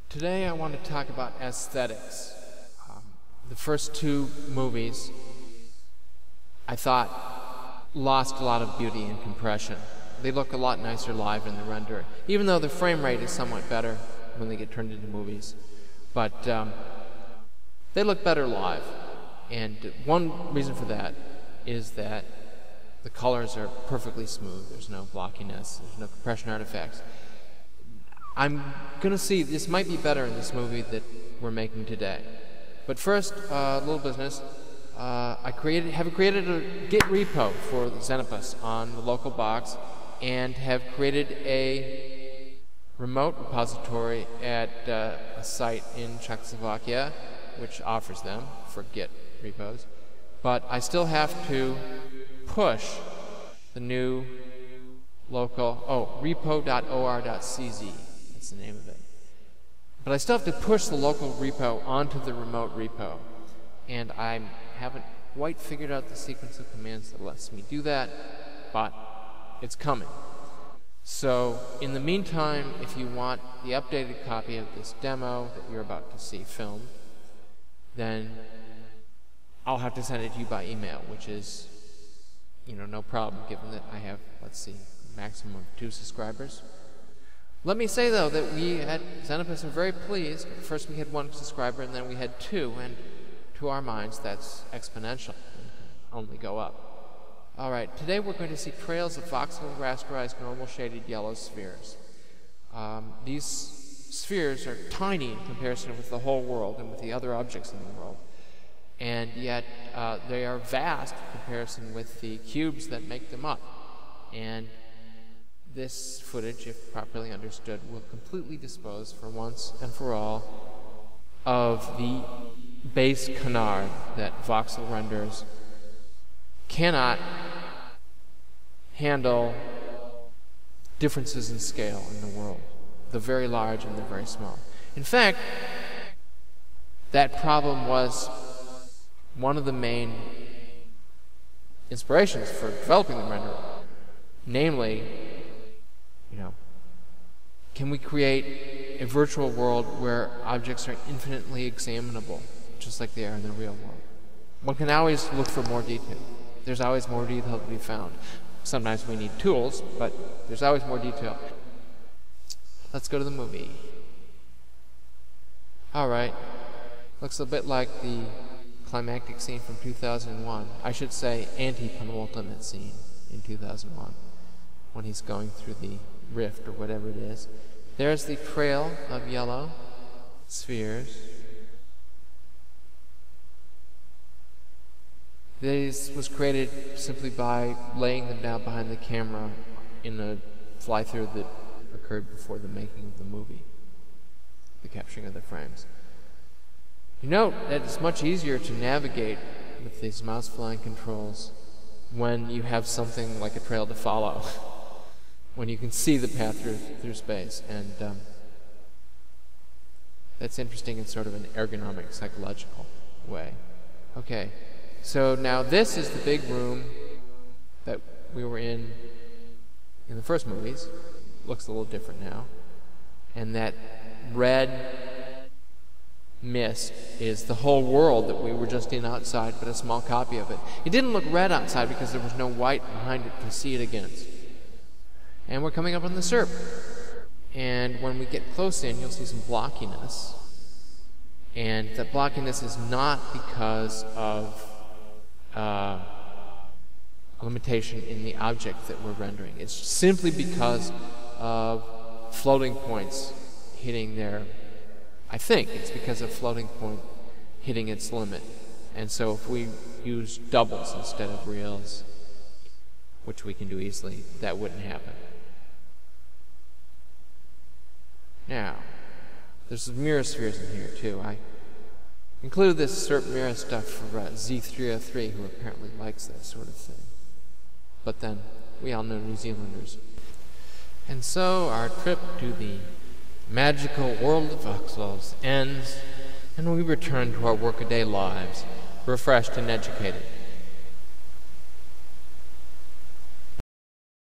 Today I want to talk about aesthetics. The first two movies I thought lost a lot of beauty in compression. They look a lot nicer live in the render, even though the frame rate is somewhat better when they get turned into movies. But they look better live. And one reason for that is that the colors are perfectly smooth. There's no blockiness. There's no compression artifacts. I'm going to see, this might be better in this movie that we're making today. But first, a little business. I have created a Git repo for Xenopus on the local box and have created a remote repository at a site in Czechoslovakia, which offers them for Git repos. But I still have to push the new local, repo.or.cz. That's the name of it. But I still have to push the local repo onto the remote repo. And I haven't quite figured out the sequence of commands that lets me do that, but it's coming. So in the meantime, if you want the updated copy of this demo that you're about to see filmed, then I'll have to send it to you by email, which is, no problem, given that I have, let's see, maximum of 2 subscribers. Let me say, though, that we at Xenopus are very pleased. First we had 1 subscriber, and then we had 2, and to our minds, that's exponential. It can only go up. All right, today we're going to see trails of voxel rasterized normal shaded yellow spheres. These spheres are tiny in comparison with the whole world and with the other objects in the world. And yet they are vast in comparison with the cubes that make them up. And this footage, if properly understood, will completely dispose for once and for all of the base canard that voxel renders cannot handle differences in scale in the world, the very large and the very small. In fact, that problem was one of the main inspirations for developing the renderer. Namely, can we create a virtual world where objects are infinitely examinable, just like they are in the real world? One can always look for more detail. There's always more detail to be found. Sometimes we need tools, but there's always more detail. Let's go to the movie. All right. Looks a bit like the climactic scene from 2001. I should say anti-penultimate scene in 2001, when he's going through the rift or whatever it is. There's the trail of yellow spheres. This was created simply by laying them down behind the camera in a fly-through that occurred before the making of the movie, the capturing of the frames. You note that it's much easier to navigate with these mouse-flying controls when you have something like a trail to follow, when you can see the path through space. And that's interesting in sort of an ergonomic, psychological way. Okay, so now this is the big room that we were in the first movies. Looks a little different now. And that red mist is the whole world that we were just in outside, but a small copy of it. It didn't look red outside because there was no white behind it to see it against. And we're coming up on the SERP. And when we get close in, you'll see some blockiness. And that blockiness is not because of a limitation in the object that we're rendering. It's simply because of floating points hitting their, I think it's because of floating point hitting its limit. And so if we use doubles instead of reals, which we can do easily, that wouldn't happen. Now, there's some mirror spheres in here too. I included this SERP mirror stuff for Z303, who apparently likes that sort of thing. But then, we all know New Zealanders. And so our trip to the magical world of voxels ends, and we return to our workaday lives, refreshed and educated.